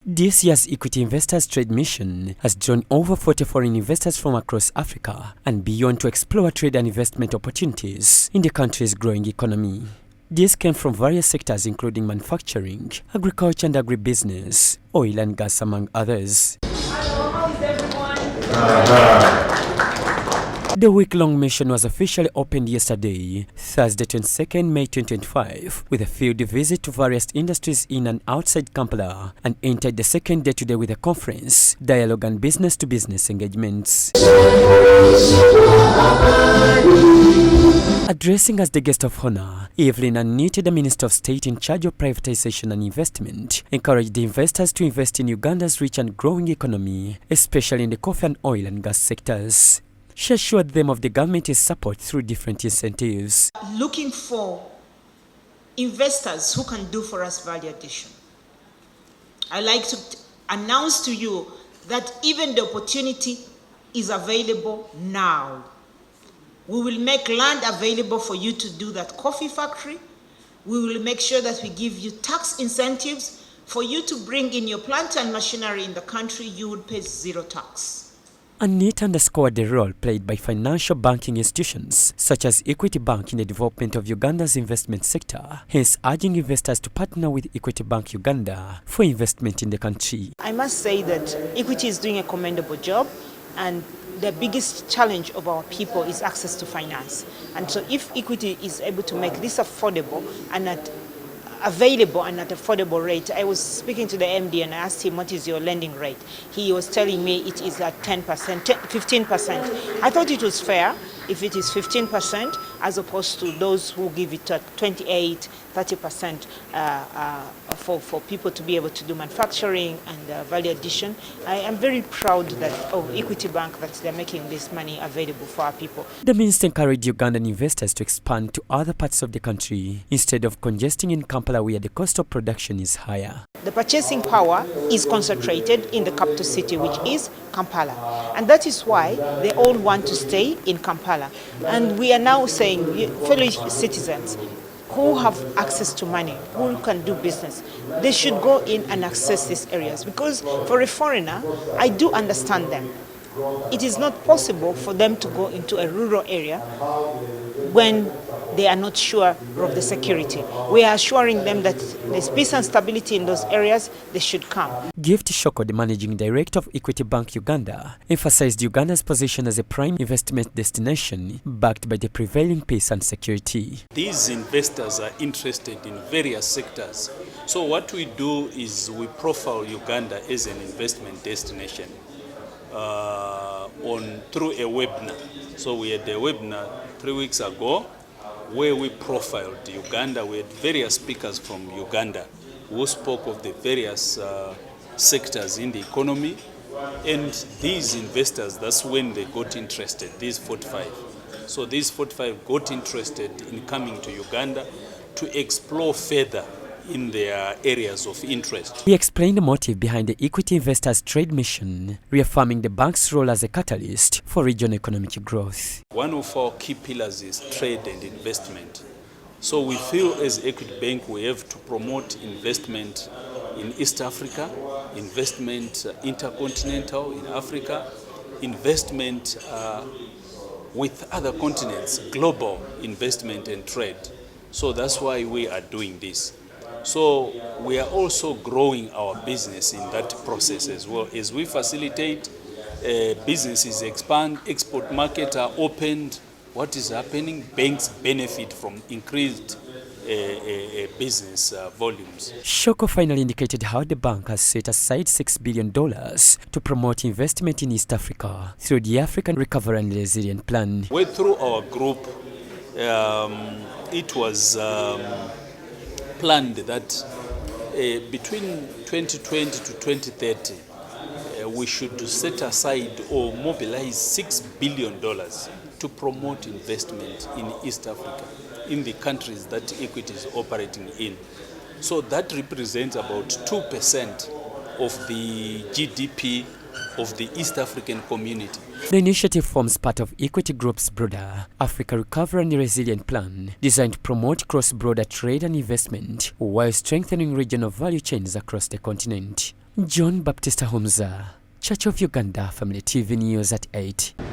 This year's Equity Investors Trade Mission has drawn over 40 foreign investors from across Africa and beyond to explore trade and investment opportunities in the country's growing economy. These came from various sectors including manufacturing, agriculture and agribusiness, oil and gas, among others. Hello, how is everyone? The week-long mission was officially opened yesterday, Thursday 22nd May 2025, with a field visit to various industries in and outside Kampala, and entered the second day today with a conference, dialogue and business-to-business engagements. Addressing as the guest of honor, Evelyn Anite, the Minister of State in charge of privatization and investment, encouraged the investors to invest in Uganda's rich and growing economy, especially in the coffee and oil and gas sectors. She assured them of the government's support through different incentives. Looking for investors who can do for us value addition. I'd like to announce to you that even the opportunity is available now. We will make land available for you to do that coffee factory. We will make sure that we give you tax incentives for you to bring in your plant and machinery in the country. You would pay zero tax. Anite underscored the role played by financial banking institutions such as Equity Bank in the development of Uganda's investment sector, hence urging investors to partner with Equity Bank Uganda for investment in the country. I must say that Equity is doing a commendable job, and the biggest challenge of our people is access to finance. And so if Equity is able to make this affordable and available and at affordable rate. I was speaking to the MD and I asked him, what is your lending rate? He was telling me it is at 10%, 15%. I thought it was fair if it is 15% as opposed to those who give it at 28, 30% for people to be able to do manufacturing and value addition. I am very proud of Equity Bank that they're making this money available for our people. The minister encouraged Ugandan investors to expand to other parts of the country instead of congesting in Kampala where the cost of production is higher. The purchasing power is concentrated in the capital city, which is Kampala. And that is why they all want to stay in Kampala. And we are now saying, fellow citizens who have access to money, who can do business, they should go in and access these areas. Because for a foreigner, I do understand them. It is not possible for them to go into a rural area when they are not sure of the security. We are assuring them that there's peace and stability in those areas, they should come. Gift Shoko, the managing director of Equity Bank Uganda, emphasized Uganda's position as a prime investment destination backed by the prevailing peace and security. These investors are interested in various sectors. So what we do is we profile Uganda as an investment destination through a webinar. So we had a webinar 3 weeks ago where we profiled Uganda. We had various speakers from Uganda who spoke of the various sectors in the economy, and these investors, that's when they got interested, these 45. So these 45 got interested in coming to Uganda to explore further in their areas of interest. He explained the motive behind the Equity Investors Trade Mission, reaffirming the bank's role as a catalyst for regional economic growth. One of our key pillars is trade and investment. So we feel as Equity Bank we have to promote investment in East Africa, investment intercontinental in Africa, investment with other continents, global investment and trade. So that's why we are doing this. So we are also growing our business in that process as well. As we facilitate businesses expand, export markets are opened, what is happening? Banks benefit from increased business volumes. Shoko finally indicated how the bank has set aside $6 billion to promote investment in East Africa through the African Recovery and Resilience Plan. Through our group, it was planned that between 2020 to 2030, we should set aside or mobilize $6 billion to promote investment in East Africa, in the countries that Equity is operating in. So that represents about 2% of the GDP of the East African community. The initiative forms part of Equity Group's broader Africa Recovery and Resilience Plan, designed to promote cross-border trade and investment while strengthening regional value chains across the continent. John Baptista Homza, Church of Uganda Family TV News at 8.